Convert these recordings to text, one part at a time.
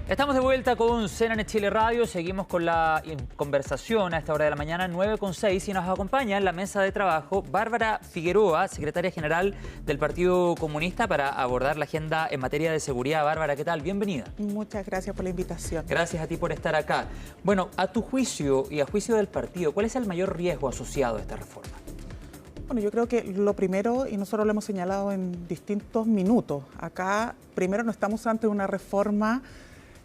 Estamos de vuelta con CNN Chile Radio. Seguimos con la conversación a esta hora de la mañana, 9:06, y nos acompaña en la mesa de trabajo Bárbara Figueroa, secretaria general del Partido Comunista, para abordar la agenda en materia de seguridad. Bárbara, ¿qué tal? Bienvenida. Muchas gracias por la invitación. Gracias a ti por estar acá. Bueno, a tu juicio y a juicio del partido, ¿cuál es el mayor riesgo asociado a esta reforma? Bueno, yo creo que lo primero, y nosotros lo hemos señalado en distintos minutos, acá primero no estamos ante una reforma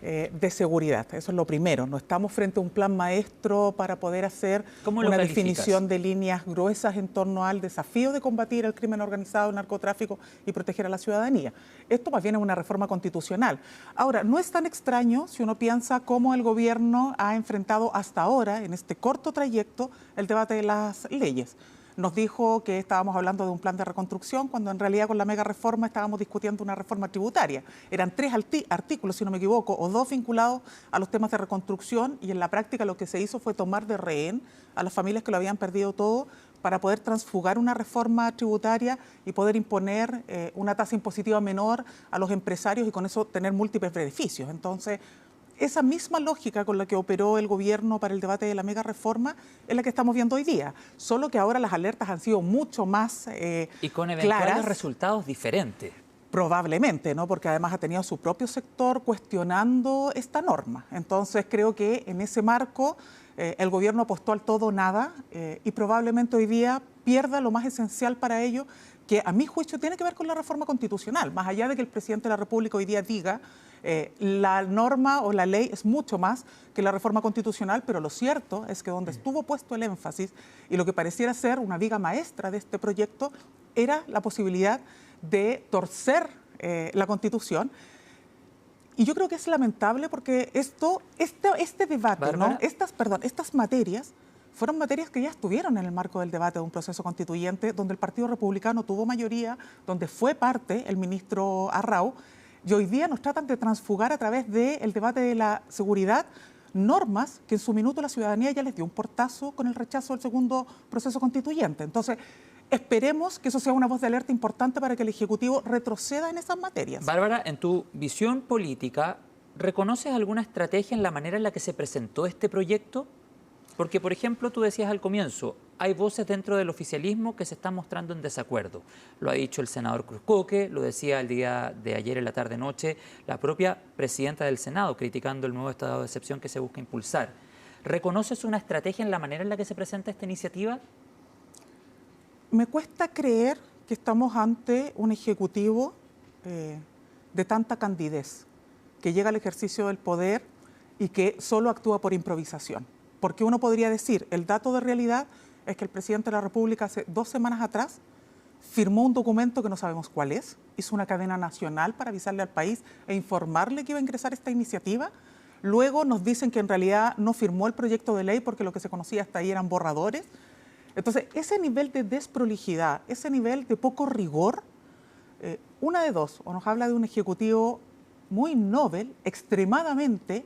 de seguridad, eso es lo primero. No estamos frente a un plan maestro para poder hacer una definición de líneas gruesas en torno al desafío de combatir el crimen organizado, el narcotráfico y proteger a la ciudadanía. Esto más bien es una reforma constitucional. Ahora, no es tan extraño si uno piensa cómo el gobierno ha enfrentado hasta ahora, en este corto trayecto, el debate de las leyes. Nos dijo que estábamos hablando de un plan de reconstrucción, cuando en realidad con la mega reforma estábamos discutiendo una reforma tributaria. Eran 3 artículos, si no me equivoco, o 2 vinculados a los temas de reconstrucción, y en la práctica lo que se hizo fue tomar de rehén a las familias que lo habían perdido todo para poder transfugar una reforma tributaria y poder imponer una tasa impositiva menor a los empresarios y con eso tener múltiples beneficios. Entonces, esa misma lógica con la que operó el gobierno para el debate de la mega reforma es la que estamos viendo hoy día, solo que ahora las alertas han sido mucho más y con eventuales claras, resultados diferentes. Probablemente, ¿no? Porque además ha tenido su propio sector cuestionando esta norma. Entonces creo que en ese marco el gobierno apostó al todo o nada y probablemente hoy día pierda lo más esencial para ello, que a mi juicio tiene que ver con la reforma constitucional, más allá de que el presidente de la República hoy día diga la norma o la ley es mucho más que la reforma constitucional, pero lo cierto es que donde estuvo puesto el énfasis y lo que pareciera ser una viga maestra de este proyecto era la posibilidad de torcer la Constitución. Y yo creo que es lamentable porque este debate, ¿no? Estas materias fueron materias que ya estuvieron en el marco del debate de un proceso constituyente donde el Partido Republicano tuvo mayoría, donde fue parte el ministro Arrau, y hoy día nos tratan de transfugar a través del debate de la seguridad normas que en su minuto la ciudadanía ya les dio un portazo con el rechazo del segundo proceso constituyente. Entonces, esperemos que eso sea una voz de alerta importante para que el Ejecutivo retroceda en esas materias. Bárbara, en tu visión política, ¿reconoces alguna estrategia en la manera en la que se presentó este proyecto? Porque, por ejemplo, tú decías al comienzo, hay voces dentro del oficialismo que se están mostrando en desacuerdo. Lo ha dicho el senador Cruz Coque, lo decía el día de ayer en la tarde-noche la propia presidenta del Senado, criticando el nuevo estado de excepción que se busca impulsar. ¿Reconoces una estrategia en la manera en la que se presenta esta iniciativa? Me cuesta creer que estamos ante un ejecutivo de tanta candidez, que llega al ejercicio del poder y que solo actúa por improvisación. Porque uno podría decir, el dato de realidad es que el presidente de la República hace 2 semanas atrás firmó un documento que no sabemos cuál es, hizo una cadena nacional para avisarle al país e informarle que iba a ingresar esta iniciativa. Luego nos dicen que en realidad no firmó el proyecto de ley porque lo que se conocía hasta ahí eran borradores. Entonces, ese nivel de desprolijidad, ese nivel de poco rigor, una de dos, o nos habla de un ejecutivo muy novel, extremadamente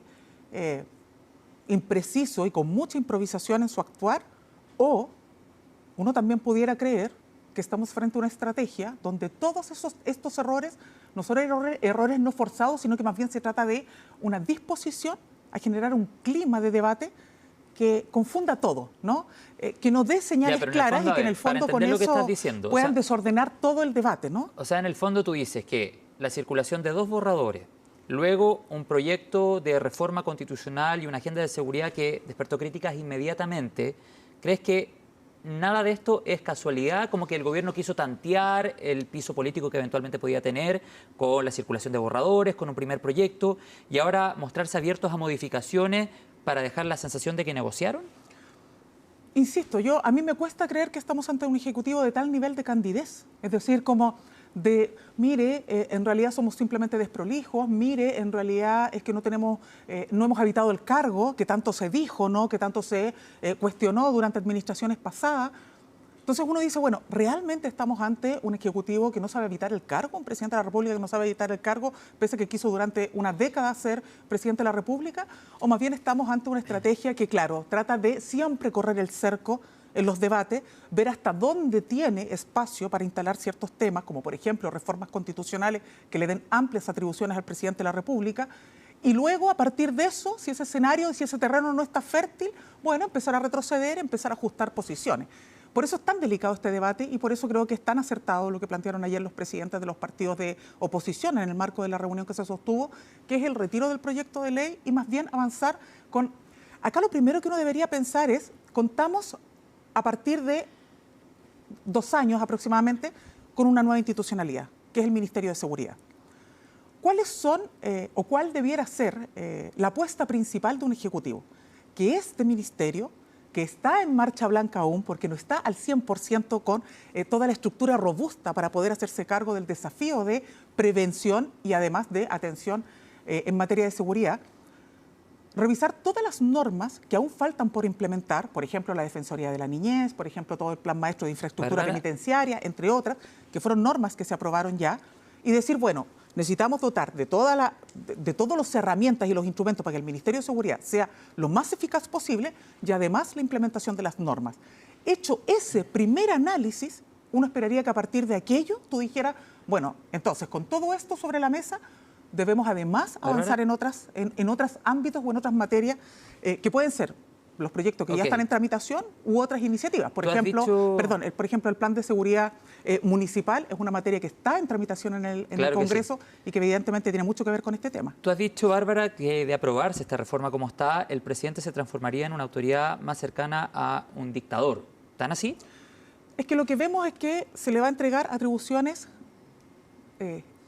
impreciso y con mucha improvisación en su actuar, o uno también pudiera creer que estamos frente a una estrategia donde todos estos errores no son errores no forzados, sino que más bien se trata de una disposición a generar un clima de debate que confunda todo, ¿no? Que nos dé señales claras y que en el fondo con eso puedan desordenar todo el debate, ¿no? O sea, en el fondo tú dices que la circulación de 2 borradores, luego un proyecto de reforma constitucional y una agenda de seguridad que despertó críticas inmediatamente, ¿crees que nada de esto es casualidad? Como que el gobierno quiso tantear el piso político que eventualmente podía tener con la circulación de borradores, con un primer proyecto, y ahora mostrarse abiertos a modificaciones para dejar la sensación de que negociaron? Insisto, a mí me cuesta creer que estamos ante un ejecutivo de tal nivel de candidez. Es decir, como de, mire, en realidad somos simplemente desprolijos, mire, en realidad es que no hemos habitado el cargo que tanto se dijo, ¿no? Que tanto se cuestionó durante administraciones pasadas. Entonces uno dice, bueno, ¿realmente estamos ante un ejecutivo que no sabe evitar el cargo? ¿Un presidente de la República que no sabe evitar el cargo, pese a que quiso durante una década ser presidente de la República? ¿O más bien estamos ante una estrategia que, claro, trata de siempre correr el cerco en los debates, ver hasta dónde tiene espacio para instalar ciertos temas, como por ejemplo reformas constitucionales que le den amplias atribuciones al presidente de la República, Y luego, a partir de eso, si ese escenario, si ese terreno no está fértil, bueno, empezar a retroceder, empezar a ajustar posiciones. Por eso es tan delicado este debate y por eso creo que es tan acertado lo que plantearon ayer los presidentes de los partidos de oposición en el marco de la reunión que se sostuvo, que es el retiro del proyecto de ley y más bien avanzar con... Acá lo primero que uno debería pensar es, contamos a partir de 2 años aproximadamente con una nueva institucionalidad, que es el Ministerio de Seguridad. ¿Cuáles son o cuál debiera ser la apuesta principal de un ejecutivo? Que este ministerio, que está en marcha blanca aún, porque no está al 100% con toda la estructura robusta para poder hacerse cargo del desafío de prevención y además de atención en materia de seguridad, revisar todas las normas que aún faltan por implementar, por ejemplo, la Defensoría de la Niñez, por ejemplo, todo el Plan Maestro de Infraestructura Penitenciaria, entre otras, que fueron normas que se aprobaron ya, y decir, bueno, necesitamos dotar de todas las herramientas y los instrumentos para que el Ministerio de Seguridad sea lo más eficaz posible y además la implementación de las normas. Hecho ese primer análisis, uno esperaría que a partir de aquello tú dijeras, bueno, entonces con todo esto sobre la mesa, debemos además avanzar en otros ámbitos o en otras materias que pueden ser los proyectos que ya están en tramitación u otras iniciativas. Por ejemplo, el plan de seguridad municipal es una materia que está en tramitación en el Congreso y que evidentemente tiene mucho que ver con este tema. Tú has dicho, Bárbara, que de aprobarse esta reforma como está, el presidente se transformaría en una autoridad más cercana a un dictador. ¿Tan así? Es que lo que vemos es que se le va a entregar atribuciones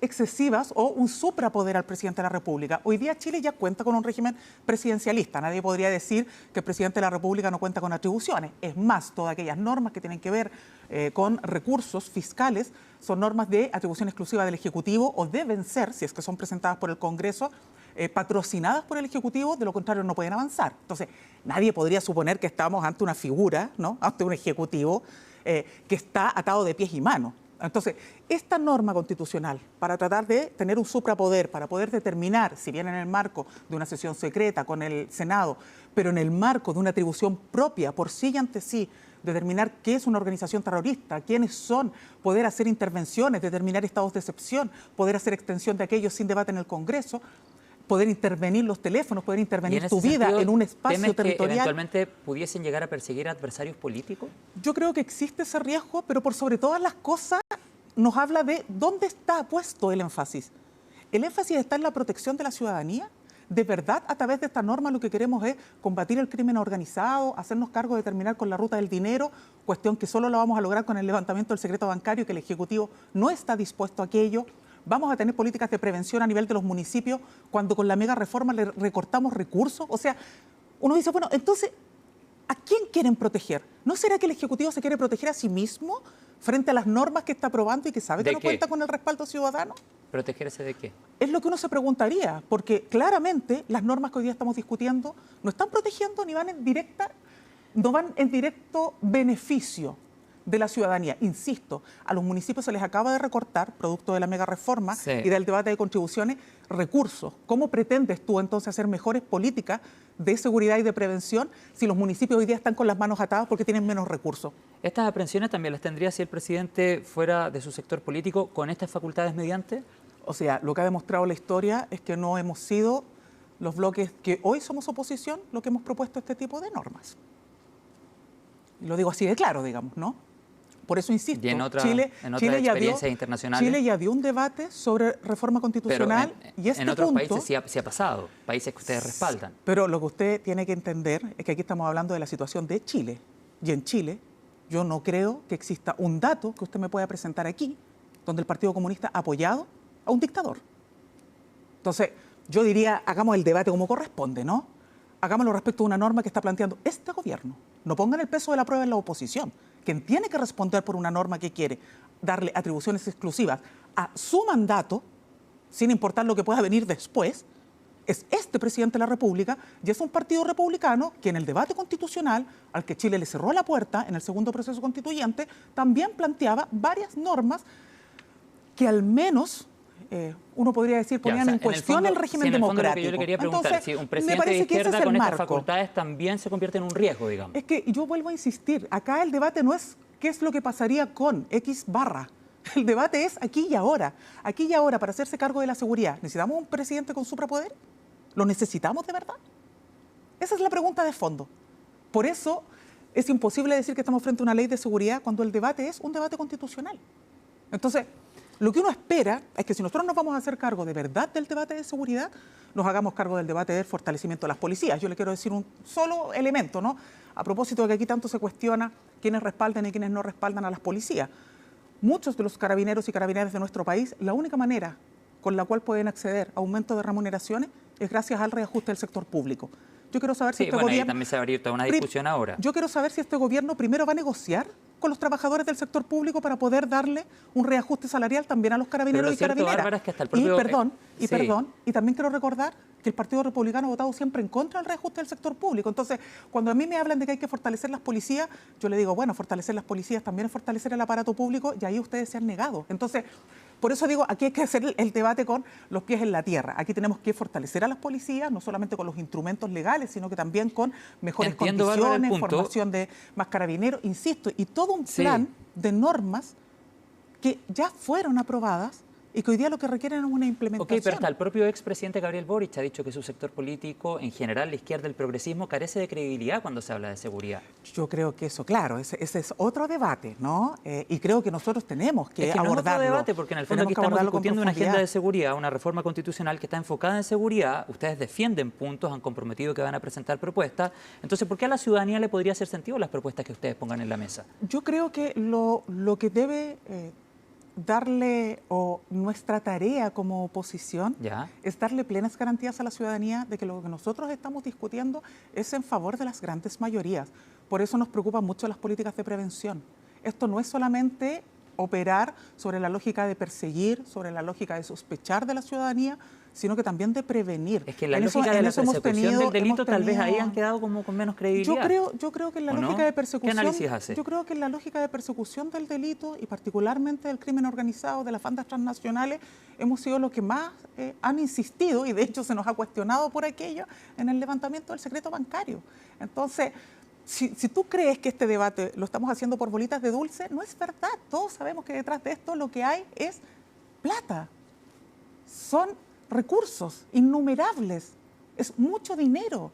excesivas o un suprapoder al presidente de la República. Hoy día Chile ya cuenta con un régimen presidencialista. Nadie podría decir que el presidente de la República no cuenta con atribuciones. Es más, todas aquellas normas que tienen que ver con recursos fiscales son normas de atribución exclusiva del Ejecutivo o deben ser, si es que son presentadas por el Congreso, patrocinadas por el Ejecutivo, de lo contrario no pueden avanzar. Entonces, nadie podría suponer que estamos ante una figura, ¿no?, ante un Ejecutivo que está atado de pies y manos. Entonces, esta norma constitucional, para tratar de tener un suprapoder, para poder determinar, si bien en el marco de una sesión secreta con el Senado, pero en el marco de una atribución propia, por sí y ante sí, determinar qué es una organización terrorista, quiénes son, poder hacer intervenciones, determinar estados de excepción, poder hacer extensión de aquellos sin debate en el Congreso, poder intervenir los teléfonos, poder intervenir tu vida en un espacio territorial. ¿Que eventualmente pudiesen llegar a perseguir a adversarios políticos? Yo creo que existe ese riesgo, pero por sobre todas las cosas nos habla de dónde está puesto el énfasis. El énfasis está en la protección de la ciudadanía. De verdad, a través de esta norma lo que queremos es combatir el crimen organizado, hacernos cargo de terminar con la ruta del dinero, cuestión que solo la vamos a lograr con el levantamiento del secreto bancario, que el Ejecutivo no está dispuesto a aquello. Vamos a tener políticas de prevención a nivel de los municipios cuando con la mega reforma le recortamos recursos. O sea, uno dice, bueno, entonces, ¿a quién quieren proteger? ¿No será que el Ejecutivo se quiere proteger a sí mismo frente a las normas que está aprobando y que sabe que no cuenta con el respaldo ciudadano? ¿Protegerse de qué? Es lo que uno se preguntaría, porque claramente las normas que hoy día estamos discutiendo no están protegiendo ni van no van en directo beneficio de la ciudadanía. Insisto, a los municipios se les acaba de recortar, producto de la mega reforma y del debate de contribuciones, recursos. ¿Cómo pretendes tú entonces hacer mejores políticas de seguridad y de prevención si los municipios hoy día están con las manos atadas porque tienen menos recursos? ¿Estas aprehensiones también las tendría si el presidente fuera de su sector político con estas facultades mediante? O sea, lo que ha demostrado la historia es que no hemos sido los bloques que hoy somos oposición los que hemos propuesto este tipo de normas. Y lo digo así de claro, digamos, ¿no? Por eso insisto, Chile ya dio un debate sobre reforma constitucional. Pero en otros países sí ha pasado, países que ustedes respaldan. Pero lo que usted tiene que entender es que aquí estamos hablando de la situación de Chile. Y en Chile yo no creo que exista un dato que usted me pueda presentar aquí donde el Partido Comunista ha apoyado a un dictador. Entonces, yo diría, hagamos el debate como corresponde, ¿no? Hagámoslo respecto a una norma que está planteando este gobierno. No pongan el peso de la prueba en la oposición. Quien tiene que responder por una norma que quiere darle atribuciones exclusivas a su mandato, sin importar lo que pueda venir después, es este presidente de la República y es un partido republicano que en el debate constitucional, al que Chile le cerró la puerta en el segundo proceso constituyente, también planteaba varias normas que al menos uno podría decir ponían en cuestión el régimen democrático. Yo le quería preguntar, entonces, si un presidente de izquierda con estas facultades también se convierte en un riesgo, digamos. Es que yo vuelvo a insistir, acá el debate no es qué es lo que pasaría con X barra. El debate es aquí y ahora. Aquí y ahora, para hacerse cargo de la seguridad, ¿necesitamos un presidente con suprapoder? ¿Lo necesitamos de verdad? Esa es la pregunta de fondo. Por eso es imposible decir que estamos frente a una ley de seguridad cuando el debate es un debate constitucional. Entonces, lo que uno espera es que si nosotros nos vamos a hacer cargo de verdad del debate de seguridad, nos hagamos cargo del debate del fortalecimiento de las policías. Yo le quiero decir un solo elemento, ¿no? A propósito de que aquí tanto se cuestiona quiénes respaldan y quiénes no respaldan a las policías. Muchos de los carabineros y carabineras de nuestro país, la única manera con la cual pueden acceder a aumento de remuneraciones es gracias al reajuste del sector público. Yo quiero saber si este gobierno... ahí también se va a abrir toda una discusión ahora. Yo quiero saber si este gobierno primero va a negociar con los trabajadores del sector público para poder darle un reajuste salarial también a los carabineros y carabineras. Bárbara, es que hasta el propio... Y también quiero recordar que el Partido Republicano ha votado siempre en contra del reajuste del sector público. Entonces, cuando a mí me hablan de que hay que fortalecer las policías, yo le digo, bueno, fortalecer las policías también es fortalecer el aparato público, y ahí ustedes se han negado. Entonces, por eso digo, aquí hay que hacer el debate con los pies en la tierra. Aquí tenemos que fortalecer a las policías, no solamente con los instrumentos legales, sino que también con mejores condiciones, formación de más carabineros, insisto, y todo un plan de normas que ya fueron aprobadas y que hoy día lo que requieren es una implementación. Ok, pero hasta el propio expresidente Gabriel Boric ha dicho que su sector político, en general la izquierda, el progresismo, carece de credibilidad cuando se habla de seguridad. Yo creo que eso, claro, ese es otro debate, ¿no? Y creo que nosotros tenemos que abordarlo. No es otro debate, porque en el fondo aquí estamos discutiendo una agenda de seguridad, una reforma constitucional que está enfocada en seguridad. Ustedes defienden puntos, han comprometido que van a presentar propuestas. Entonces, ¿por qué a la ciudadanía le podría hacer sentido las propuestas que ustedes pongan en la mesa? Yo creo que lo que debe... darle, o nuestra tarea como oposición, es darle plenas garantías a la ciudadanía de que lo que nosotros estamos discutiendo es en favor de las grandes mayorías. Por eso nos preocupan mucho las políticas de prevención. Esto no es solamente operar sobre la lógica de perseguir, sobre la lógica de sospechar de la ciudadanía, sino que también de prevenir. Es que la lógica de la persecución del delito tal vez ahí han quedado como con menos credibilidad. Yo creo que en la lógica de persecución... ¿Qué análisis hace? Yo creo que en la lógica de persecución del delito y particularmente del crimen organizado, de las bandas transnacionales, hemos sido los que más han insistido, y de hecho se nos ha cuestionado por aquello, en el levantamiento del secreto bancario. Entonces, si tú crees que este debate lo estamos haciendo por bolitas de dulce, no es verdad. Todos sabemos que detrás de esto lo que hay es plata. Son recursos innumerables, es mucho dinero.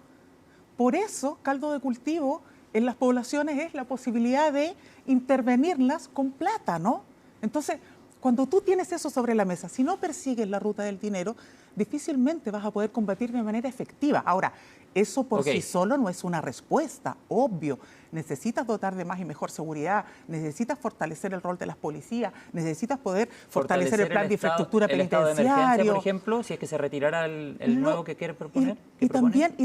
Por eso, caldo de cultivo en las poblaciones es la posibilidad de intervenirlas con plata, ¿no? Entonces, cuando tú tienes eso sobre la mesa, si no persigues la ruta del dinero, difícilmente vas a poder combatir de manera efectiva. Ahora, eso por sí solo no es una respuesta, obvio. Necesitas dotar de más y mejor seguridad, necesitas fortalecer el rol de las policías, necesitas poder fortalecer el plan de infraestructura penitenciario. El estado de emergencia, por ejemplo, si es que se retirara el nuevo que quiere proponer. Y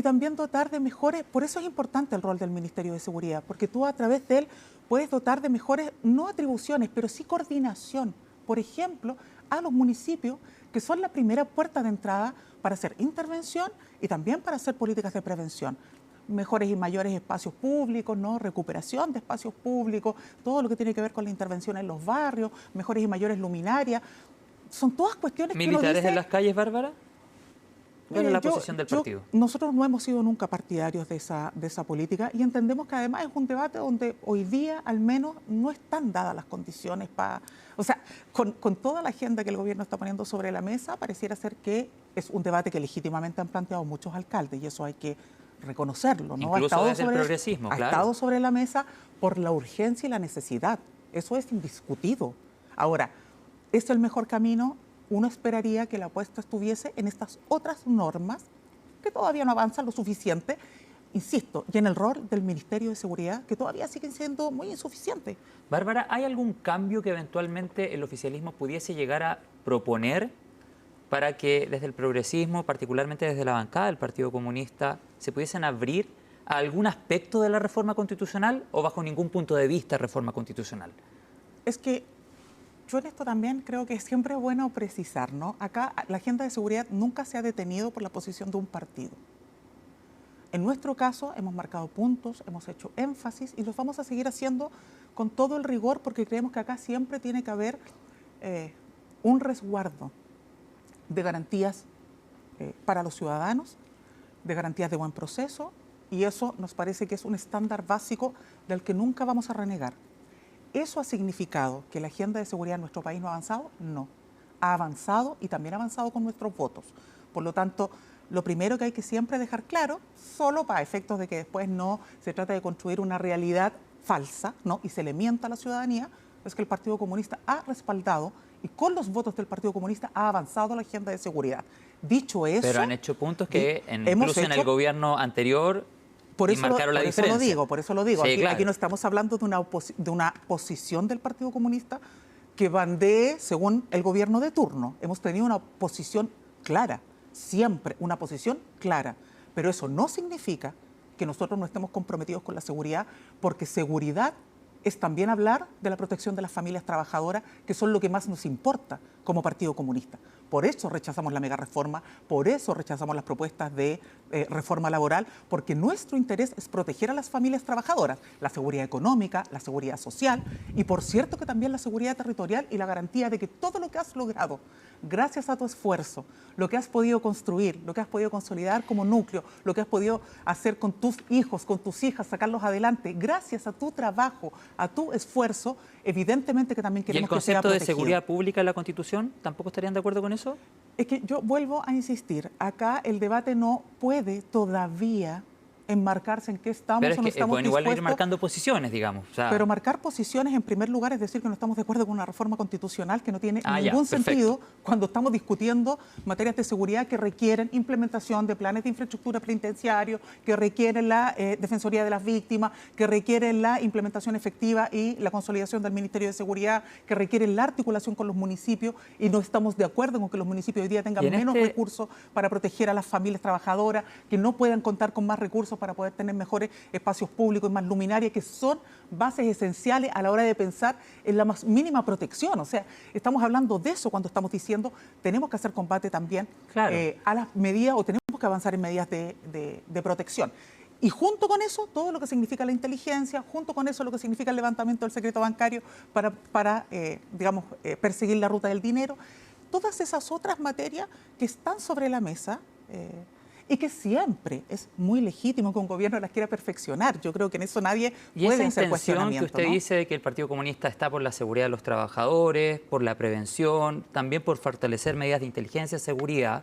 también dotar de mejores, por eso es importante el rol del Ministerio de Seguridad, porque tú a través de él puedes dotar de mejores, no atribuciones, pero sí coordinación. Por ejemplo, a los municipios, que son la primera puerta de entrada para hacer intervención y también para hacer políticas de prevención. Mejores y mayores espacios públicos, ¿no? Recuperación de espacios públicos, todo lo que tiene que ver con la intervención en los barrios, mejores y mayores luminarias. Son todas cuestiones que uno dice... ¿Militares en las calles, Bárbara? ¿Cuál es la posición del partido? Nosotros no hemos sido nunca partidarios de esa política y entendemos que además es un debate donde hoy día al menos no están dadas las condiciones para... O sea, con toda la agenda que el gobierno está poniendo sobre la mesa, pareciera ser que es un debate que legítimamente han planteado muchos alcaldes y eso hay que reconocerlo, ¿no? Incluso desde el progresismo, claro. Ha estado sobre la mesa por la urgencia y la necesidad. Eso es indiscutido. Ahora, ¿es el mejor camino? Uno esperaría que la apuesta estuviese en estas otras normas que todavía no avanzan lo suficiente, insisto, y en el rol del Ministerio de Seguridad, que todavía siguen siendo muy insuficientes. Bárbara, ¿hay algún cambio que eventualmente el oficialismo pudiese llegar a proponer para que desde el progresismo, particularmente desde la bancada del Partido Comunista, se pudiesen abrir a algún aspecto de la reforma constitucional o bajo ningún punto de vista reforma constitucional? Es que yo en esto también creo que es siempre bueno precisar, ¿no? Acá la agenda de seguridad nunca se ha detenido por la posición de un partido. En nuestro caso hemos marcado puntos, hemos hecho énfasis y los vamos a seguir haciendo con todo el rigor porque creemos que acá siempre tiene que haber un resguardo de garantías para los ciudadanos, de garantías de buen proceso y eso nos parece que es un estándar básico del que nunca vamos a renegar. ¿Eso ha significado que la agenda de seguridad en nuestro país no ha avanzado? No. Ha avanzado y también ha avanzado con nuestros votos. Por lo tanto, lo primero que hay que siempre dejar claro, solo para efectos de que después no se trata de construir una realidad falsa, ¿no?, y se le mienta a la ciudadanía, es que el Partido Comunista ha respaldado y con los votos del Partido Comunista ha avanzado la agenda de seguridad. Dicho eso... Pero han hecho puntos que incluso en el gobierno anterior marcaron la diferencia. Por eso lo digo. Sí, aquí, claro. aquí no estamos hablando de una posición del Partido Comunista que bandee según el gobierno de turno. Hemos tenido una posición clara, siempre una posición clara. Pero eso no significa que nosotros no estemos comprometidos con la seguridad, porque seguridad es también hablar de la protección de las familias trabajadoras, que son lo que más nos importa como Partido Comunista. Por eso rechazamos la megareforma, por eso rechazamos las propuestas de reforma laboral, porque nuestro interés es proteger a las familias trabajadoras, la seguridad económica, la seguridad social y, por cierto, que también la seguridad territorial y la garantía de que todo lo que has logrado, gracias a tu esfuerzo, lo que has podido construir, lo que has podido consolidar como núcleo, lo que has podido hacer con tus hijos, con tus hijas, sacarlos adelante, gracias a tu trabajo, a tu esfuerzo, evidentemente que también queremos que sea protegido. ¿Y el concepto de seguridad pública en la Constitución? ¿Tampoco estarían de acuerdo con eso? Es que yo vuelvo a insistir, acá el debate no puede todavía enmarcarse en qué estamos pero o no estamos bueno, igual ir dispuestos. marcando posiciones, digamos. O sea, pero marcar posiciones, en primer lugar, es decir que no estamos de acuerdo con una reforma constitucional que no tiene ningún sentido cuando estamos discutiendo materias de seguridad que requieren implementación de planes de infraestructura penitenciario, que requieren la Defensoría de las Víctimas, que requieren la implementación efectiva y la consolidación del Ministerio de Seguridad, que requieren la articulación con los municipios, y no estamos de acuerdo con que los municipios hoy día tengan menos recursos para proteger a las familias trabajadoras, que no puedan contar con más recursos para poder tener mejores espacios públicos y más luminarias, que son bases esenciales a la hora de pensar en la más mínima protección. O sea, estamos hablando de eso cuando estamos diciendo tenemos que hacer combate también a las medidas, o tenemos que avanzar en medidas de protección. Y junto con eso, todo lo que significa la inteligencia, junto con eso lo que significa el levantamiento del secreto bancario para perseguir la ruta del dinero, todas esas otras materias que están sobre la mesa, y que siempre es muy legítimo que un gobierno las quiera perfeccionar. Yo creo que en eso nadie puede hacer cuestionamiento. Que usted dice de que el Partido Comunista está por la seguridad de los trabajadores, por la prevención, también por fortalecer medidas de inteligencia y seguridad,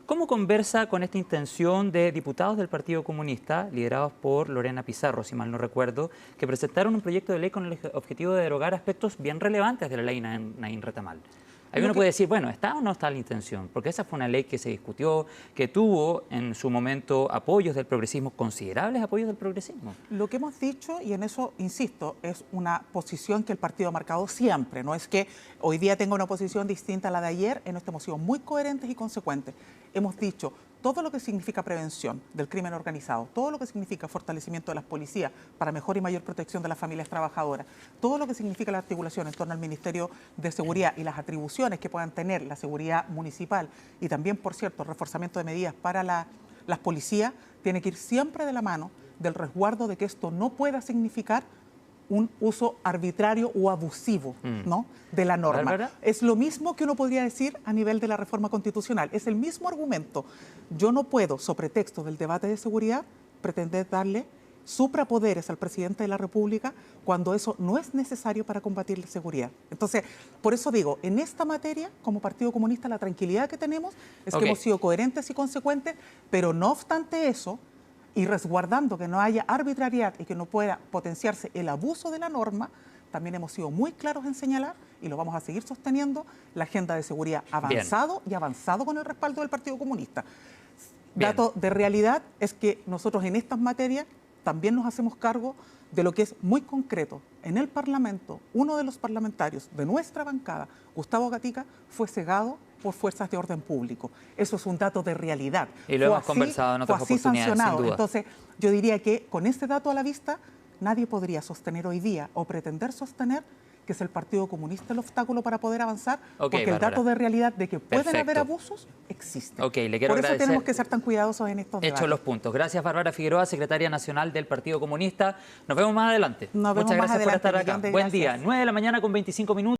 ¿cómo conversa con esta intención de diputados del Partido Comunista, liderados por Lorena Pizarro, si mal no recuerdo, que presentaron un proyecto de ley con el objetivo de derogar aspectos bien relevantes de la ley Naín Retamal? Ahí uno puede decir, bueno, ¿está o no está la intención? Porque esa fue una ley que se discutió, que tuvo en su momento apoyos del progresismo, considerables apoyos del progresismo. Lo que hemos dicho, y en eso insisto, es una posición que el partido ha marcado siempre. No es que hoy día tenga una posición distinta a la de ayer, en esto hemos sido muy coherentes y consecuentes. Hemos dicho todo lo que significa prevención del crimen organizado, todo lo que significa fortalecimiento de las policías para mejor y mayor protección de las familias trabajadoras, todo lo que significa la articulación en torno al Ministerio de Seguridad y las atribuciones que puedan tener la seguridad municipal, y también, por cierto, el reforzamiento de medidas para las policías, tiene que ir siempre de la mano del resguardo de que esto no pueda significar un uso arbitrario o abusivo, ¿no?, de la norma. ¿Bárbara? Es lo mismo que uno podría decir a nivel de la reforma constitucional. Es el mismo argumento. Yo no puedo, sobre texto del debate de seguridad, pretender darle suprapoderes al presidente de la República cuando eso no es necesario para combatir la seguridad. Entonces, por eso digo, en esta materia, como Partido Comunista, la tranquilidad que tenemos es que hemos sido coherentes y consecuentes, pero no obstante eso, y resguardando que no haya arbitrariedad y que no pueda potenciarse el abuso de la norma, también hemos sido muy claros en señalar, y lo vamos a seguir sosteniendo, la agenda de seguridad avanzado y avanzado con el respaldo del Partido Comunista. Dato de realidad es que nosotros en estas materias también nos hacemos cargo de lo que es muy concreto. En el Parlamento, uno de los parlamentarios de nuestra bancada, Gustavo Gatica, fue cegado por fuerzas de orden público. Eso es un dato de realidad. Y lo hemos conversado en otras oportunidades, sin duda. Entonces, yo diría que con este dato a la vista, nadie podría sostener hoy día o pretender sostener que es el Partido Comunista el obstáculo para poder avanzar, porque el dato de realidad de que pueden haber abusos existe. Le quiero Por eso agradecer. tenemos que ser tan cuidadosos en estos debates. Hechos los puntos. Gracias, Bárbara Figueroa, secretaria nacional del Partido Comunista. Nos vemos más adelante. Nos vemos Muchas más gracias adelante. por estar acá. Buen día. 9 de la mañana con 25 minutos.